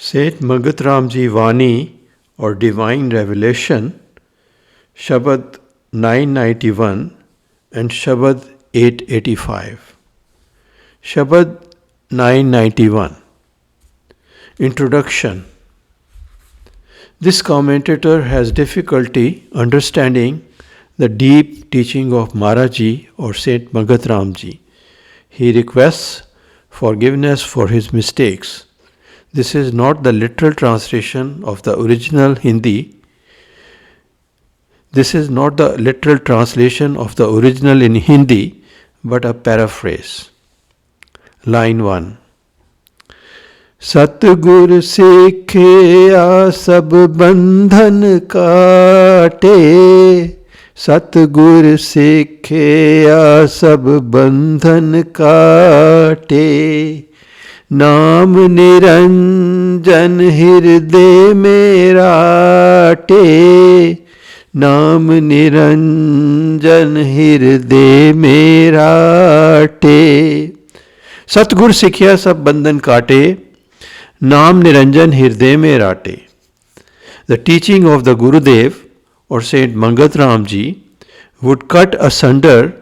Saint Mangat Ram Ji Vani or Divine Revelation, Shabad 991 and Shabad 885. Shabad 991. Introduction. This commentator has difficulty understanding the deep teaching of Maharaji or Saint Mangat Ram Ji. He requests forgiveness for his mistakes. This is not the literal translation of the original Hindi. This is not the literal translation of the original in Hindi, but a paraphrase. Line 1. सतगुर सीखिया सब बंधन काटे, सतगुर सीखिया सब बंधन काटे, नाम निरंजन हृदय में राटे, नाम निरंजन हृदय में राटे। सतगुर सीखिया सब बंधन काटे, नाम निरंजन हृदय में राटे. The teaching of the Gurudev or Saint Mangat Ram Ji would cut asunder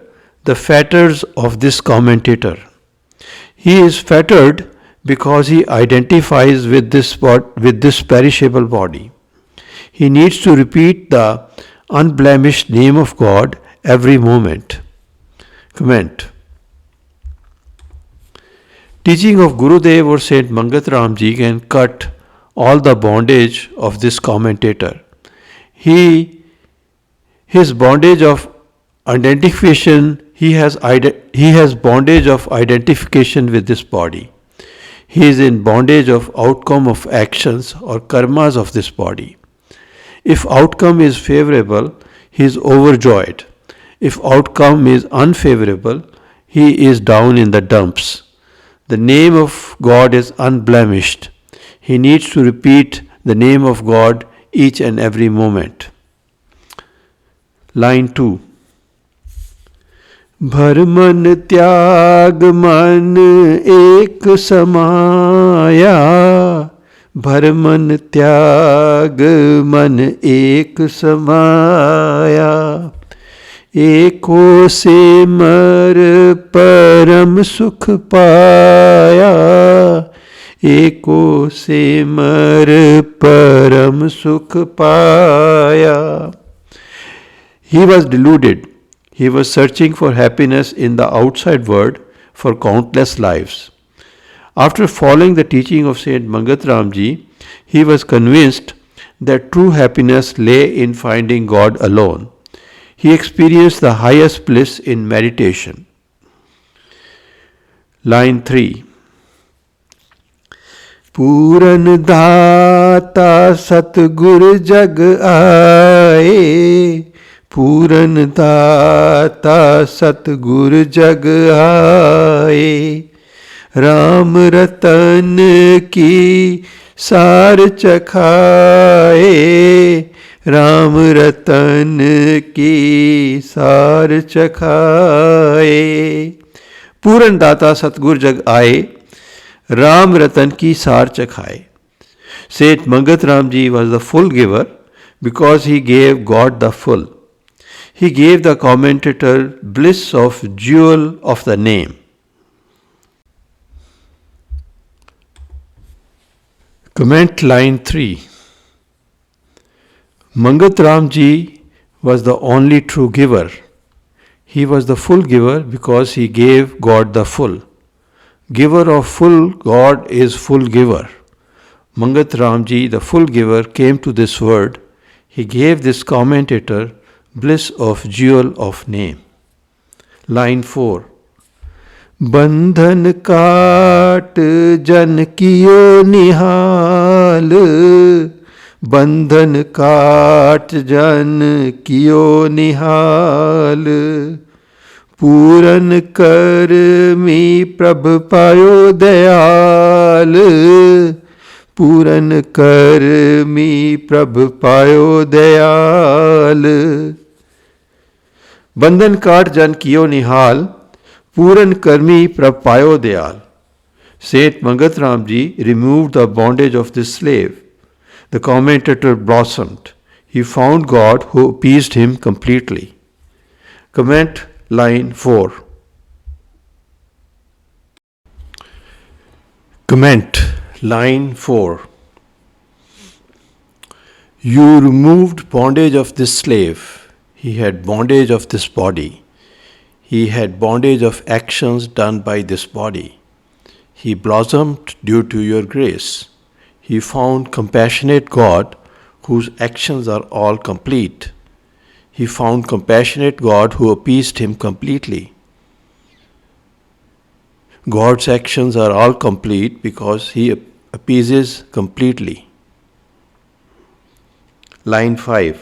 the fetters of this commentator. He is fettered because he identifies with this perishable body. He needs to repeat the unblemished name of God every moment. Comment. Teaching of Gurudev or Saint Mangat Ram Ji can cut all the bondage of this commentator. His bondage of identification, he has bondage of identification with this body. He is in bondage of outcome of actions or karmas of this body. If outcome is favorable, he is overjoyed. If outcome is unfavorable, he is down in the dumps. The name of God is unblemished. He needs to repeat the name of God each and every moment. Line 2. भर मन त्याग मन एक समाया, भर मन त्याग मन एक समाया, एको से मर परम सुख पाया, एको से मर परम सुख पाया. He was deluded. He was searching for happiness in the outside world for countless lives. After following the teaching of Saint Mangat Ram Ji, he was convinced that true happiness lay in finding God alone. He experienced the highest bliss in meditation. Line 3. पूरन दाता सतगुर जग आए, पूरन दाता सतगुर जग आए, राम रतन की सार चखाए, राम रतन की सार चखाए. पूरन दाता सतगुर जग आए, राम रतन की सार चखाए. Saint Mangat Ram Ji was the full giver because he gave God the full. He gave the commentator bliss of jewel of the name. Comment line 3. Mangat Ram Ji was the only true giver. He was the full giver because he gave God the full. Giver of full God is full giver. Mangat Ram Ji, the full giver, came to this world. He gave this commentator bliss of jewel of name. Line 4. बंधन काट जन कियो निहाल, बंधन काट जन कियो निहाल, पूरन कर मी प्रभ पायो दयाल, पूरन कर मी प्रभ पायो दयाल. बंधन काट जन कियो निहाल, पूरन कर्मी प्रभ पायो Dayal. Saint Mangat Ram Ji removed the bondage of this slave. The commentator blossomed. He found God who appeased him completely. Comment line 4. Comment line 4. You removed bondage of this slave. He had bondage of this body. He had bondage of actions done by this body. He blossomed due to your grace. He found compassionate God whose actions are all complete. He found compassionate God who appeased him completely. God's actions are all complete because he appeases completely. Line 5.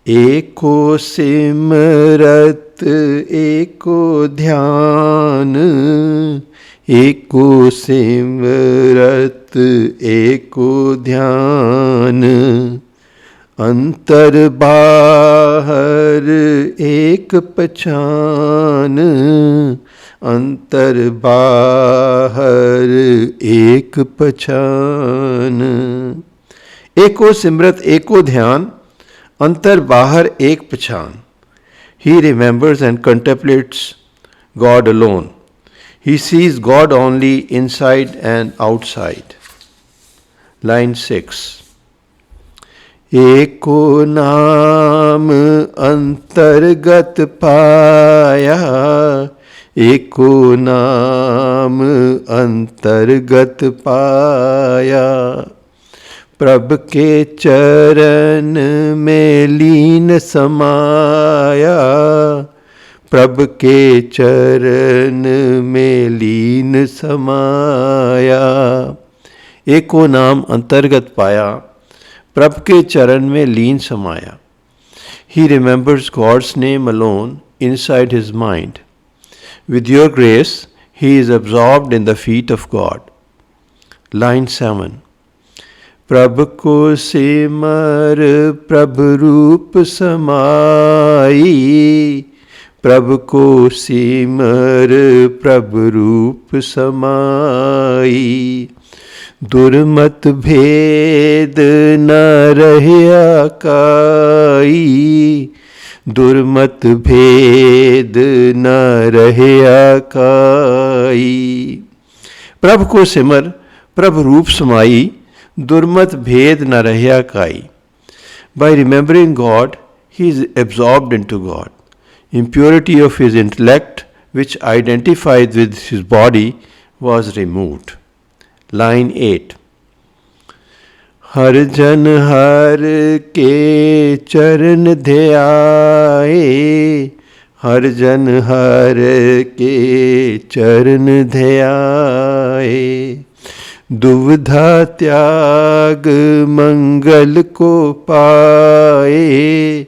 एको सिमरत एको ध्यान, एको सिमरत एको ध्यान, अंतर बाहर एक पहचान, अंतर बाहर एक पहचान। एको सिमरत एको ध्यान, अंतर बाहर एक पहचान। He remembers and contemplates God alone. He sees God only inside and outside. Line 6. एको नाम अंतर्गत पाया, एको नाम अंतर्गत पाया, प्रभ के चरण में लीन समाया, प्रभ के चरण में लीन समाया। एको नाम अंतर्गत पाया, प्रभ के चरण में लीन समाया। He remembers God's name alone inside his mind. With your grace, he is absorbed in the feet of God. Line 7. प्रभ को सिमर प्रभ रूप समाई, प्रभ को सिमर प्रभ रूप समाई, दुर्मत भेद न रहया काई, दुर्मत भेद न रहया काई। प्रभ को सिमर प्रभ रूप समाई, दुर्मत भेद न रहया काई। By remembering God, he is absorbed into God. Impurity of his intellect, which identified with his body, was removed. Line 8. हर जन हर के चरण ध्याए, हर जन हर के चरण ध्याए, दुविधा त्याग मंगल को पाए,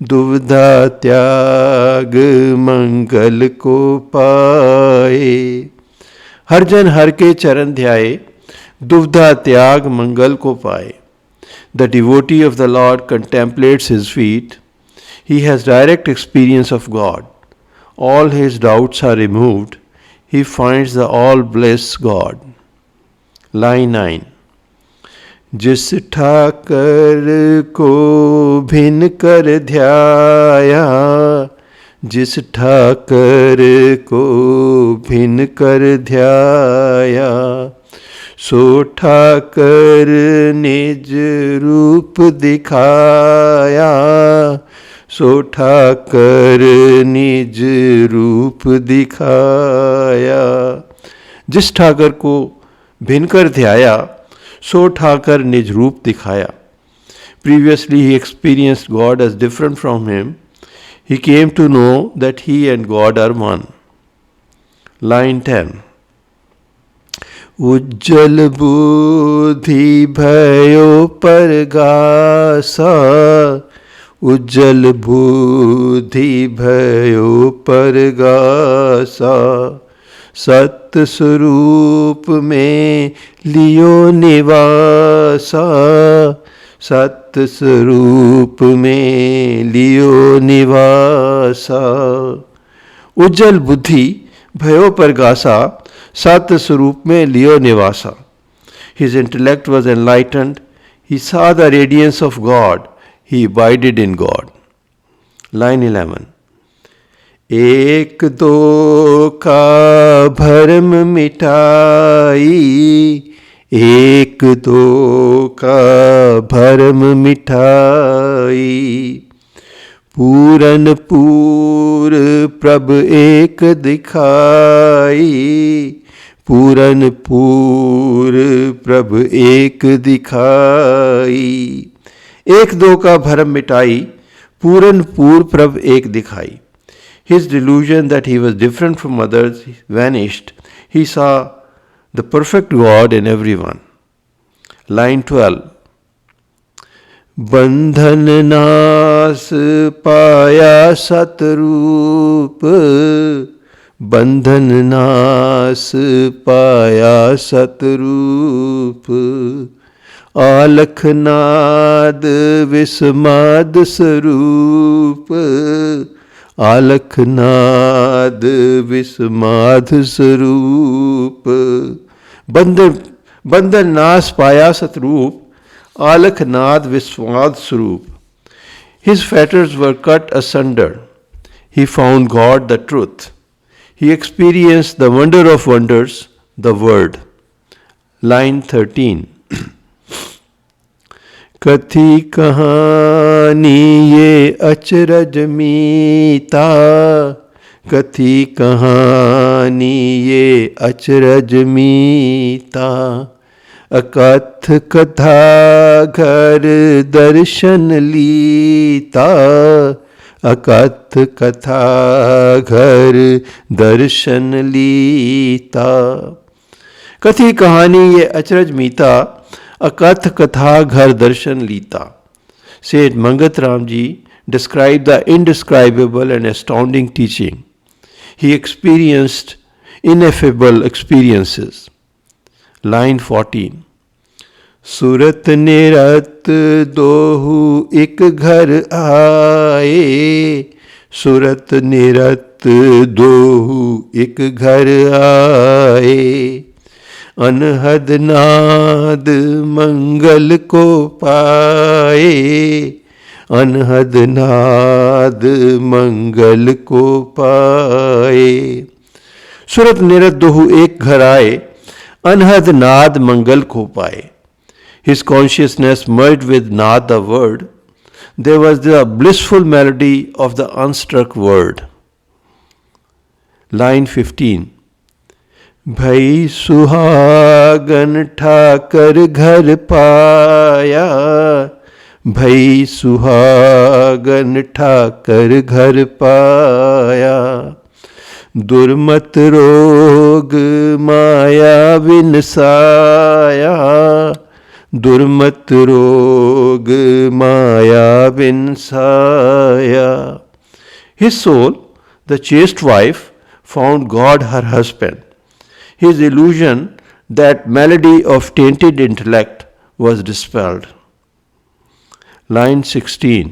दुविधा त्याग मंगल को पाए। हर जन हर के चरण ध्याए, दुविधा त्याग मंगल को पाए। The devotee of the Lord contemplates his feet. He has direct experience of God. All his doubts are removed. He finds the all bliss God. Line 9. जिस ठाकर को भिन्न कर ध्याया, जिस ठाकर को भिन्न कर ध्याया, सो ठाकर निज रूप दिखाया, सो ठाकर निज रूप दिखाया। जिस ठाकर को भिन्न कर ध्याया, सो ठाकर निज रूप दिखाया। Previously he experienced God as different from him. He came to know that he and God are one. Line 10. उज्जल बुद्धि भयो परगासा, उज्जल बुद्धि भयो परगासा, सत्य स्वरूप में लियो निवासा, सत्य स्वरूप में लियो निवासा। उज्जल बुद्धि भयो परगासा, Sat Swarup mein Leo Nivasa. His intellect was enlightened. He saw the radiance of God. He abided in God. Line 11. एक दो का भरम मिटाई, एक दो का भरम मिटाई, पूरन पूर प्रभ एक दिखाई, पूरन पूर प्रभ एक दिखाई। एक दो का भरम मिटाई, पूरन पूर प्रभ एक दिखाई। His delusion that he was different from others vanished. He saw the perfect God in everyone. Line 12. बंधन नास पाया सतरूप, बंधन नास पाया सतरूप, आलखनाद विस्माद स्वरूप, आलखनाद विस्माद स्वरूप। बंधन नाश पाया सतरूप, आलखनाद विस्माद स्वरूप। His fetters were cut asunder. He found God, the truth. He experienced the wonder of wonders, the word. Line 13. कथी कहानी ये अचरज मीता, कथी कहानी ये अचरज मीता, अकथ कथा घर दर्शन लीता, अकथ कथा घर दर्शन लीता। कथी कहानी ये अचरज मीता, अकथ कथा घर darshan लीता. Said Mangat Ram Ji described the indescribable and astounding teaching. He experienced ineffable experiences. Line 14. सूरत निरत दोहु एक घर आए, सूरत निरत दोहु एक घर आए, अनहद नाद मंगल को पाए, अनहद नाद मंगल को पाए। सूरत निरत दोहु एक घर आए, अनहद नाद मंगल को पाए। His consciousness merged with Naad, the word. There was the blissful melody of the unstruck word. Line 15. भई सुहागन ठाकर घर पाया, भई सुहागन ठाकर घर पाया, दुर्मत रोग माया विनसाया, दुर्मत रोग माया विनसाया। His soul, the chaste wife, found God her husband. His illusion, that melody of tainted intellect, was dispelled. Line 16.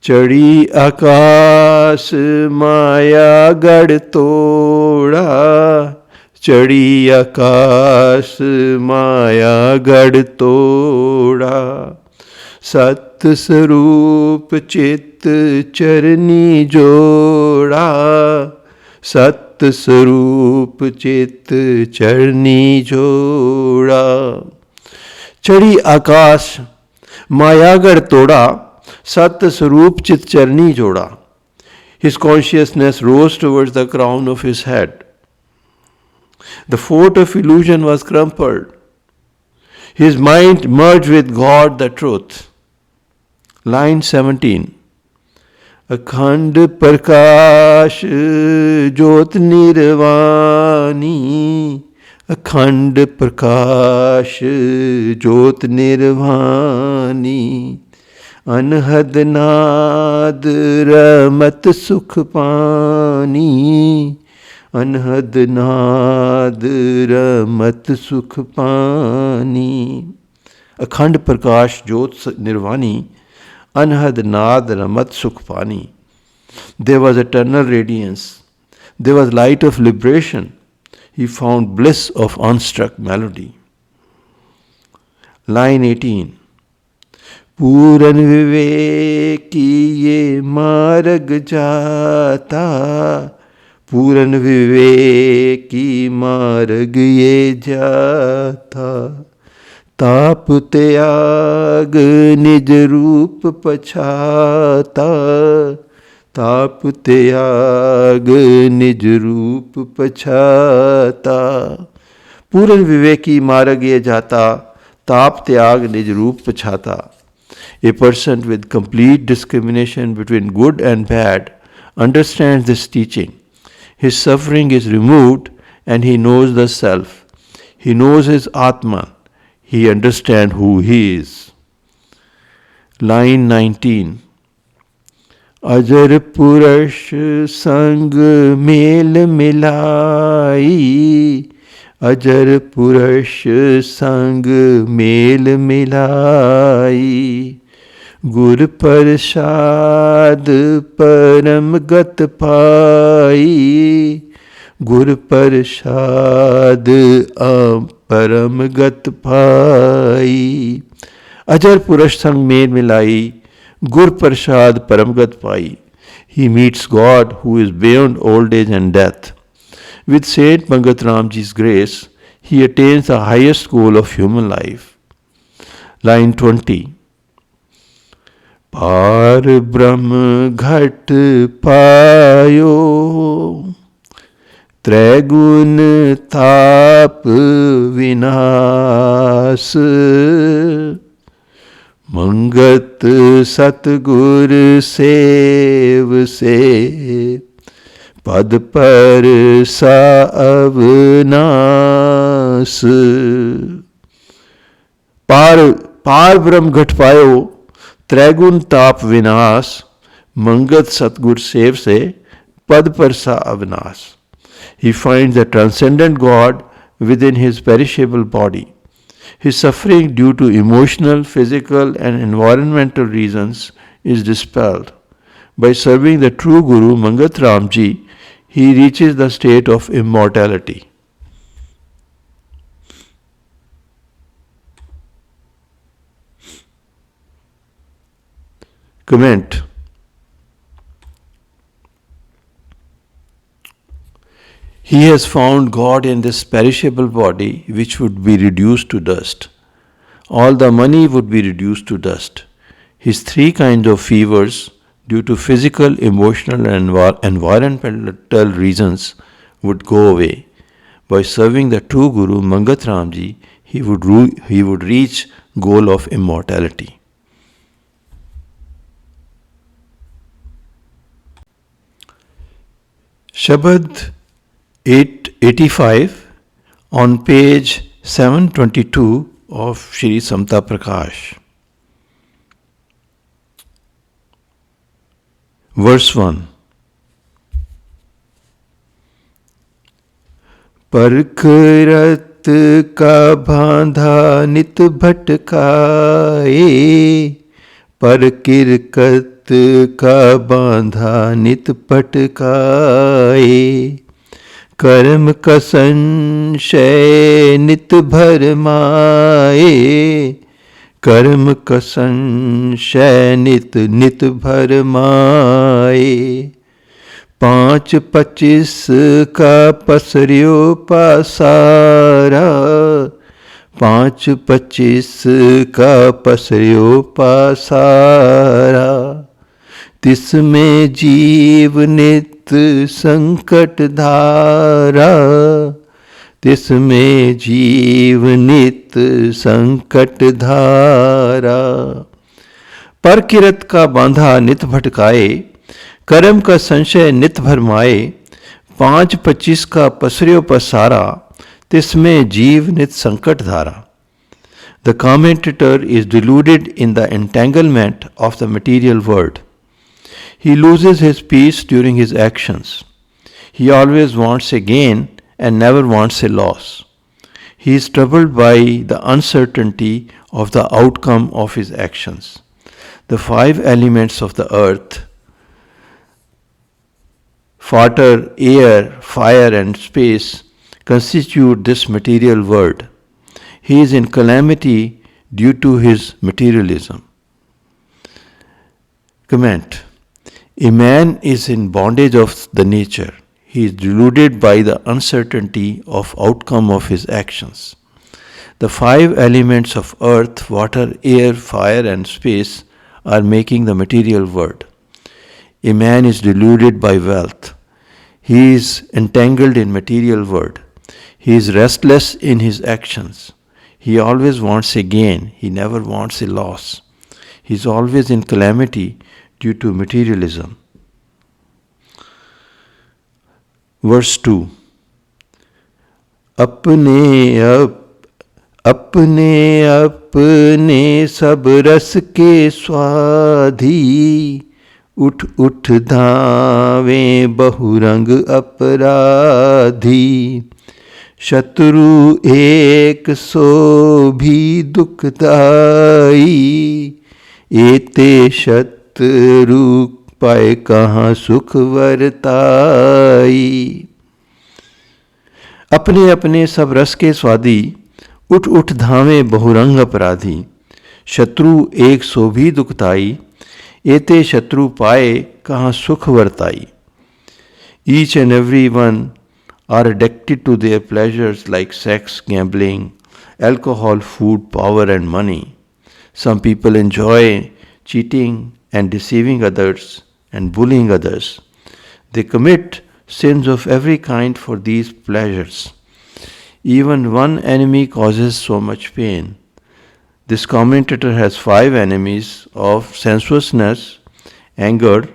चढ़ी आकाश माया गढ़ तोड़ा, चढ़ी आकाश माया गढ़ तोड़ा, सत्य स्वरूप चित्त चरनी जोड़ा, सत्य स्वरूप चित्त चरनी जोड़ा। चढ़ी आकाश मायागढ़ तोड़ा, सत्य स्वरूप चित्त चरनी जोड़ा। His consciousness rose towards the crown of his head. The fort of illusion was crumpled. His mind merged with God, the truth. Line 17. अखंड प्रकाश ज्योत निर्वाणी, अखंड प्रकाश ज्योत निर्वाणी, अनहद नाद रमत सुख पानी, अनहद नाद रमत सुख पानी। अखंड प्रकाश ज्योत निर्वाणी, अनहद नाद रमत sukh pani. There was eternal radiance. There was light of liberation. he found bliss of unstruck melody. Line 18. पूरन विवेकी ये मार्ग जाता, पूरन विवेकी मार्ग ये जाता, ताप त्याग निज रूप पछाता, ताप त्याग निज रूप पछाता. पूर्ण विवेकी मार्ग ये जाता, ताप त्याग निज रूप पछाता. A person with complete discrimination between good and bad understands this teaching. His suffering is removed and he knows the self. He knows his Atman. He understands who he is. Line 19. अजर पुरुष संग mail मिलाई, अजर पुरुष संग mail मिलाई, गुर प्रसाद परम गत पाई, गुर प्रसाद परम गत पाई. अजर पुरुष संग मेल मिलाई, गुर प्रसाद परमगत पाई. He meets God who is beyond old age and death. With Saint Mangat Ram Ji's grace, he attains the highest goal of human life. Line 20. पार ब्रह्म घट पायो, त्रैगुण ताप विनाश, मंगत सतगुर सेव से पद पर सा अवनाश. पार ब्रह्म घट पायो, त्रैगुण ताप विनाश, मंगत सतगुर सेव से पद पर सा Avinash. He finds the transcendent God within his perishable body. His suffering due to emotional, physical and environmental reasons is dispelled. By serving the true Guru Mangat Ram Ji, he reaches the state of immortality. Comment. He has found God in this perishable body which would be reduced to dust. All the money would be reduced to dust. His three kinds of fevers due to physical, emotional and environmental reasons would go away. By serving the true Guru Mangat Ram Ji, he would reach goal of immortality. Shabad 885 on page 722 of Shri Samta Prakash. Verse 1. परख रत का बांधा नित भटकाए, पर किरकत का बांधा नित पटकाए, कर्म का संशय नित भरमाए, कर्म का संशय नित नित भरमाए, 5-25 का पसरियो पासारा, 5-25 का पसरियो पासारा, तिसमें जीव नित संकट धारा, तिसमें जीव नित संकट धारा, पर किरत का बांधा नित भटकाए, कर्म का संशय नित भरमाए, 5-25 का पसरियो पसारा, तिसमें जीव नित संकट धारा. The commentator is deluded in the entanglement of the material world. He loses his peace during his actions. He always wants a gain and never wants a loss. He is troubled by the uncertainty of the outcome of his actions. The 5 elements of the earth, water, air, fire and space, constitute this material world. He is in calamity due to his materialism. Comment. A man is in bondage of the nature. He is deluded by the uncertainty of outcome of his actions. The 5 elements of earth, water, air, fire and space are making the material world. A man is deluded by wealth. He is entangled in material world. He is restless in his actions. He always wants a gain. He never wants a loss. He is always in calamity due to materialism. Verse 2. अपने अपने सब रस के स्वाधी उठ उठ धावे बहुरंग अपराधी शत्रु एक सो भी दुखदाई एते शत्रु पाए कहाँ सुख वरताई। अपने अपने सब रस के स्वादी उठ उठ धावे बहुरंग अपराधी शत्रु एक सो भी दुखताई एते शत्रु पाए कहाँ सुख वरताई। Each and every one are addicted to their pleasures like sex, gambling, alcohol, food, power and money. Some people enjoy cheating and deceiving others and bullying others. They commit sins of every kind for these pleasures. Even one enemy causes so much pain. This commentator has 5 enemies of sensuousness, anger,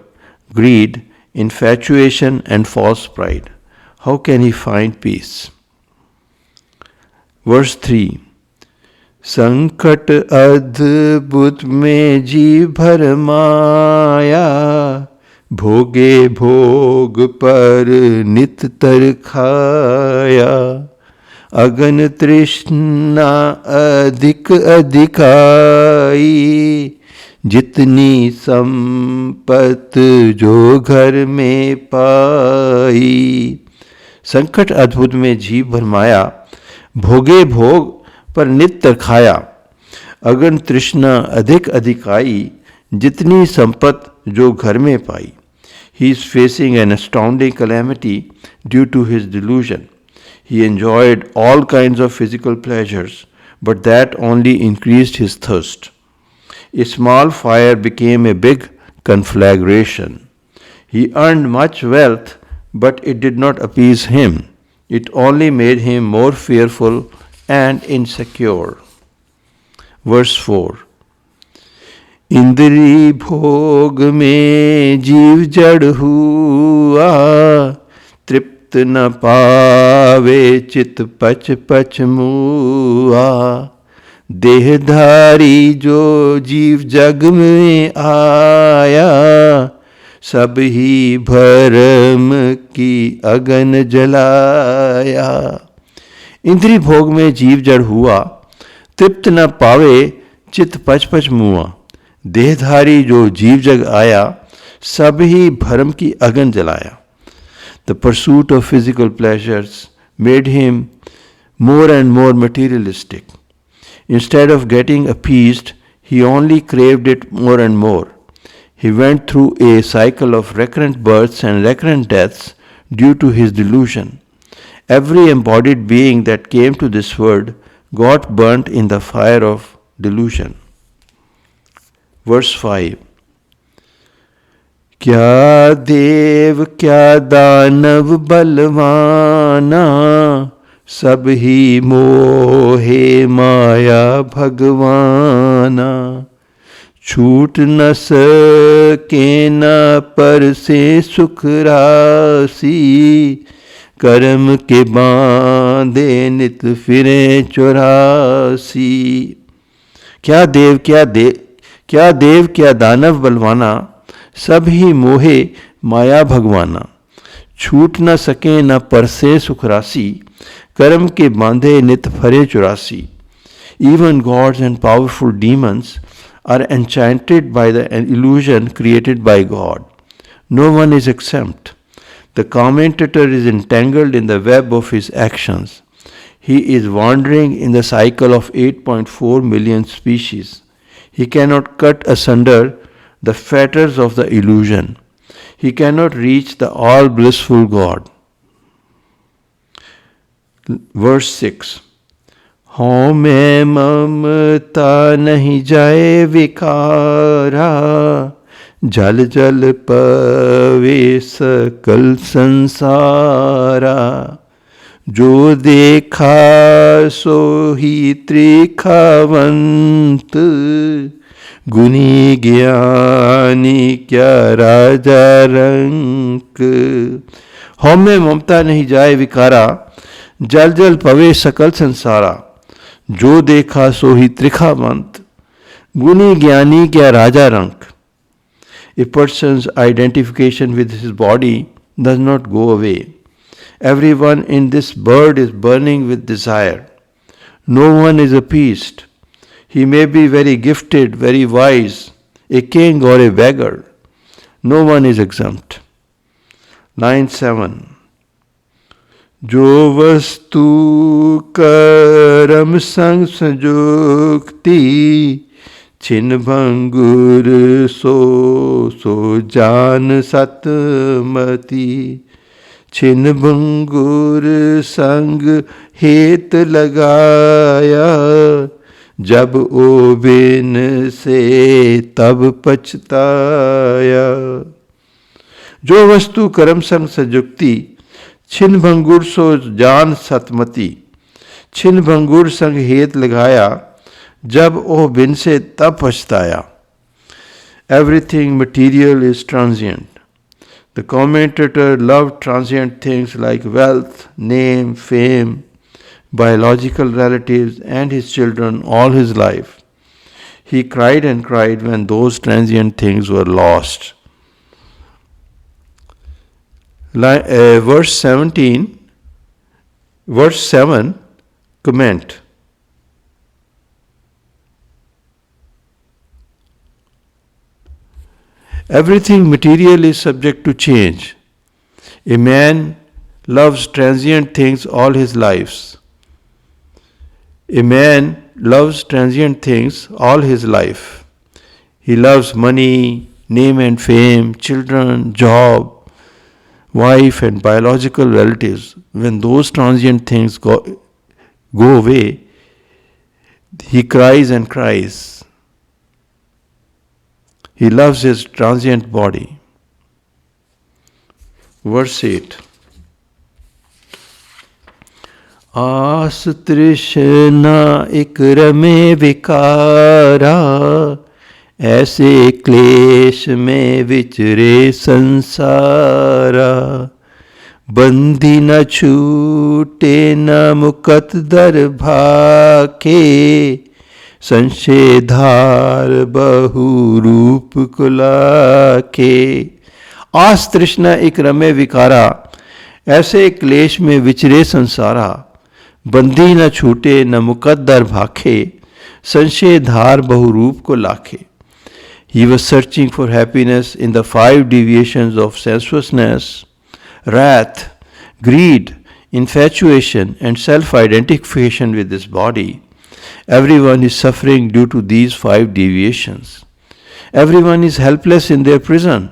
greed, infatuation and false pride. How can he find peace? Verse 3. संकट अद्भुत में जी भरमाया भोगे भोग पर नित तर खाया अगन तृष्णा अधिक अधिकाई जितनी संपत जो घर में पाई। संकट अद्भुत में जीव भरमाया भोगे भोग पर नित तर खाया अगन तृष्णा अधिक अधिकाई जितनी संपत जो घर में पाई। He is facing an astounding calamity due to his delusion. He enjoyed all kinds of physical pleasures, but that only increased his thirst. A small fire became a big conflagration. He earned much wealth, but it did not appease him. It only made him more fearful and insecure. Verse 4. इंद्री भोग में जीव जड़ हुआ तृप्त न पावे चित पच पच मुआ देहधारी जो जीव जग में आया सब ही भरम की अगन जलाया। इंद्री भोग में जीव जड़ हुआ तृप्त न पावे चित पच पच मुआ देहधारी जो जीव जग आया सब ही भरम की अगन जलाया। The pursuit of physical pleasures made him more and more materialistic. Instead of getting appeased, he only craved it more and more. He went through a cycle of recurrent births and recurrent deaths due to his delusion. Every embodied being that came to this world got burnt in the fire of delusion. Verse 5. क्या देव क्या दानव बलवाना सब ही मोहे माया भगवाना छूट न सके न पर से सुख राशि कर्म के बांधे नित फिरे चौरासी। क्या देव क्या दानव बलवाना सब ही मोहे माया भगवाना छूट न सके न परसे सुखरासी कर्म के बांधे नित फरे चौरासी। Even gods and powerful demons are enchanted by the illusion created by God. No one is exempt. The commentator is entangled in the web of his actions. He is wandering in the cycle of 8.4 million species. He cannot cut asunder the fetters of the illusion. He cannot reach the all blissful God. Verse 6. हौं में ममता नहीं जाए विकारा, जल जल पवे सकल संसारा, जो देखा सो ही त्रिखावंत, गुनी ज्ञानी क्या राजा रंक। हौं में ममता नहीं जाए विकारा, जल जल पवे सकल संसारा, जो देखा सो ही त्रिखावंत, गुनी ज्ञानी क्या राजा रंक। A person's identification with his body does not go away. Everyone in this bird is burning with desire. No one is appeased. He may be very gifted, very wise, a king or a beggar. No one is exempt. Line 7. जो वस्तु कर्म संग संजुक्ति, छिन भंगुर सो सो जान सतमति। छिन भंगुर संग हेत लगाया, जब ओ बिन से तब पछताया। जो वस्तु कर्म संग संजुक्ति, छिन भंगुर सो जान सतमति। छिन भंगुर संग हेत लगाया, जब ओ बिन से तब पछताया। Everything material is transient. The commentator loved transient things like wealth, name, fame, biological relatives, and his children all his life. He cried and cried when those transient things were lost. Verse 7, comment. Everything material is subject to change. A man loves transient things all his life. A man loves transient things all his life. He loves money, name and fame, children, job, wife and biological relatives. When those transient things go away, he cries and cries. He loves his transient body. Verse 8. आस तृष्णा इक रमे विकारा, ऐसे क्लेश में विचरे संसारा। बंदी न छूटे न मुकत दर भाके, संशय धार बहु रूप कुलाके। आस तृष्णा इक रमे विकारा, ऐसे क्लेश में विचरे संसारा। बंदी न छूटे न मुकद्दर भाखे, संशय धार बहुरूप को लाखे। He was searching for happiness in the 5 deviations of sensuousness, wrath, greed, infatuation, and self-identification with this body. Everyone is suffering due to these 5 deviations. Everyone is helpless in their prison.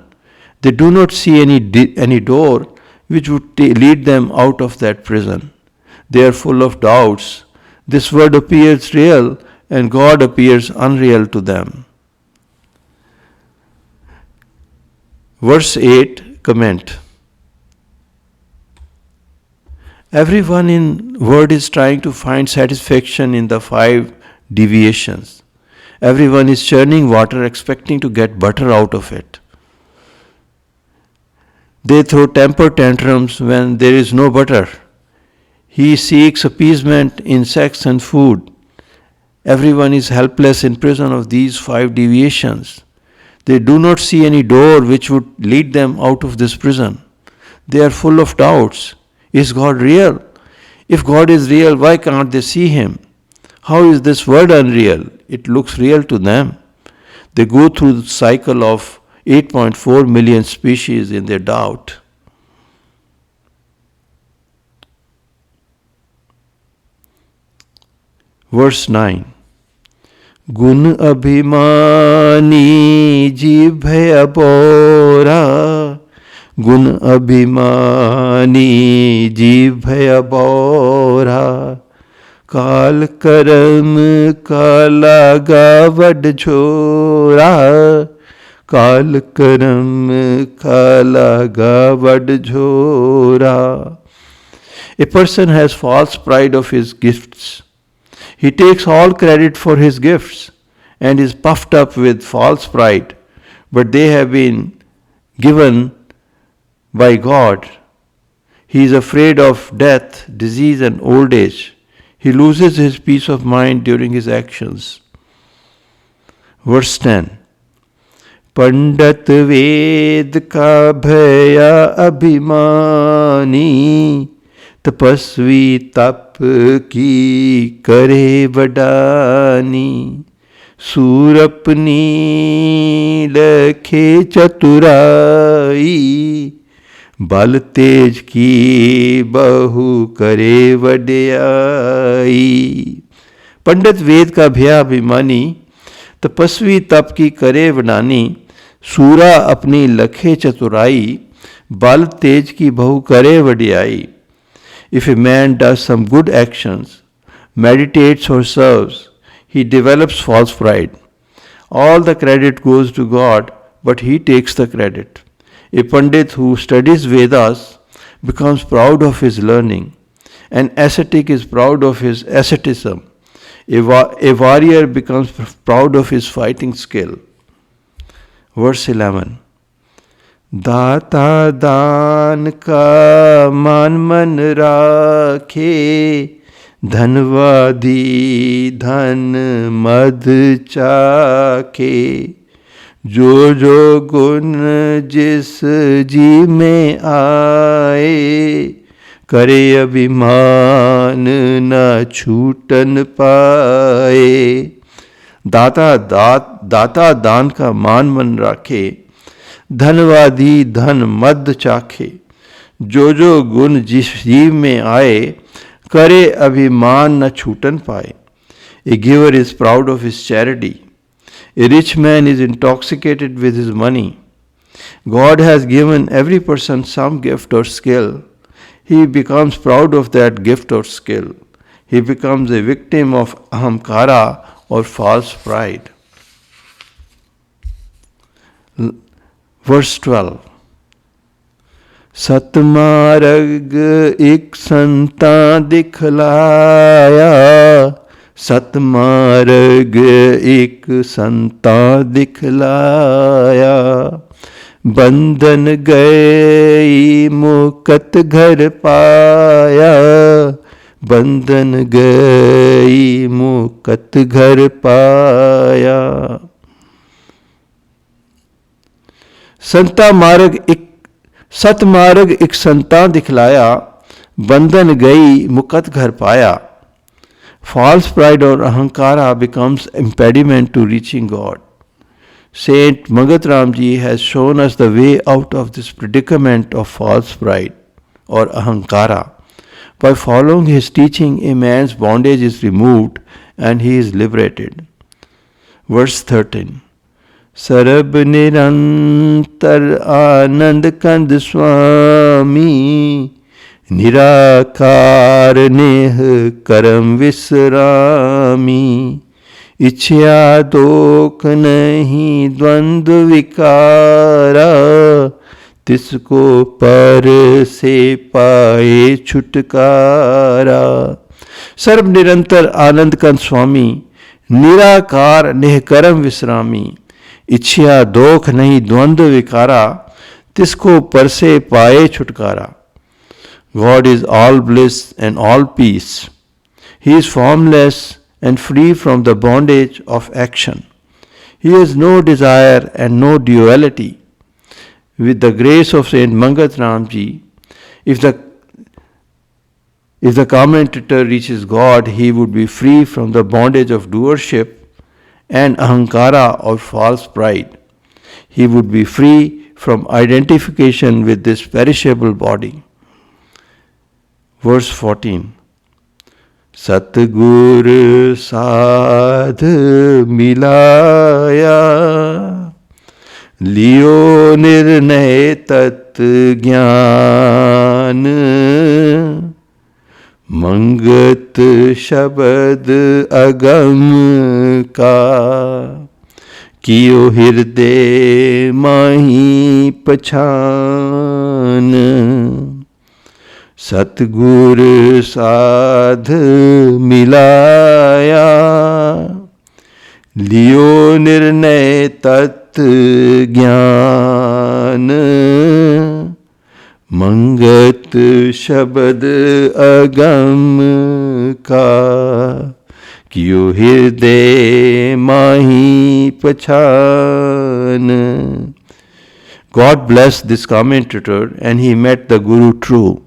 They do not see any door which would lead them out of that prison. They are full of doubts. This world appears real and God appears unreal to them. Verse 8, comment. Everyone in world is trying to find satisfaction in the 5 deviations. Everyone is churning water expecting to get butter out of it. They throw temper tantrums when there is no butter. He seeks appeasement in sex and food. Everyone is helpless in prison of these 5 deviations. They do not see any door which would lead them out of this prison. They are full of doubts. Is God real? If God is real, why can't they see Him? How is this world unreal? It looks real to them. They go through the cycle of 8.4 million species in their doubt. Verse 9. जो वस्तु कर्म संग संजुक्ति, छिन भंगुर सो जान सतमति। छिन भंगुर संग हेत लगाया, जब ओ बिन से तब पछताया। Everyone is Verse 9. गुण अभिमानी जीव भय अबोरा, गुण अभिमानी जीव भय अबोरा, काल करम काला गावड झोरा, काल करम काला गावड झोरा. A person has false pride of his gifts. He takes all credit for his gifts and is puffed up with false pride, but they have been given by God. He is afraid of death, disease, and old age. He loses his peace of mind during his actions. Verse 10. पंडित वेद का भया अभिमानी, तपस्वी तप की करे वडानी, सूरपनी लखे चतुराई, बल तेज की बहु करे वड्याई. पंडित वेद का भया अभिमानी, तपस्वी तप की करे वडानी, सूरा अपनी लखे चतुराई, बल तेज की बहु करे वड्याई. If a man does some good actions, meditates or serves, he develops false pride. All the credit goes to God, but he takes the credit. A Pandit who studies Vedas becomes proud of his learning. An ascetic is proud of his asceticism. A warrior becomes proud of his fighting skill. Verse 11. दाता दान का मान मन राखे, धनवादी धन मद चाखे, जो जो गुण जिस जी में आए, करे अभिमान न छूटन पाए. दाता दान का मान मन राखे, धनवादी धन मद चाखे, जो जो गुण जिस जीव में आए, करे अभिमान न छूटन पाए. A giver is proud of his charity. A rich man is intoxicated with his money. God has given every person some gift or skill. He becomes proud of that gift or skill. He becomes a victim of ahamkara or false pride. Verse 12. सतमार्ग एक संता दिखलाया, सतमार्ग एक संता दिखलाया, बंधन गई मुकत घर पाया, बंधन गई मुकत घर पाया. सतमार्ग एक संता दिखलाया, बंधन गई मुकत घर पाया. False pride or ahankara becomes impediment to reaching God. Saint Mangat Ram Ji has shown us the way out of this predicament of false pride or ahankara. By following his teaching, a man's bondage is removed and he is liberated. Verse 13. सरब निरंतर आनंद कंद स्वामी, निराकार नेह करम विश्रामी, इच्छा दोख नहीं द्वंद्व विकारा, तिसको पर से पाए छुटकारा. सर्व निरंतर आनंद कंद स्वामी, निराकार नेह करम विश्रामी, इच्छा दोख नहीं द्वंद्व विकारा, तिसको पर से पाए छुटकारा. God is all bliss and all peace. He is formless and free from the bondage of action. He has no desire and no duality. With the grace of Saint Mangat Ram Ji, if the commentator reaches God, he would be free from the bondage of doership and ahankara or false pride. He would be free from identification with this perishable body. Verse 14. सतगुर साध मिलाया, लियो निर्णय तत् ज्ञान, मंगत शबद अगम का, कियो हृदय माही पछान। सतगुर साध मिलाया, लियो निर्णय तत् ज्ञान, मंगत शबद अगम का, कियो हृदय माही पछान. God blessed this commentator and he met the Guru true.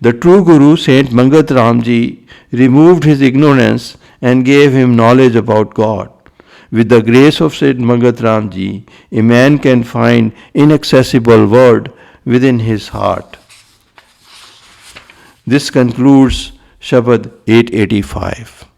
The true Guru, Saint Mangat Ram Ji, removed his ignorance and gave him knowledge about God. With the grace of Saint Mangat Ram Ji, a man can find inaccessible word within his heart. This concludes Shabad 885.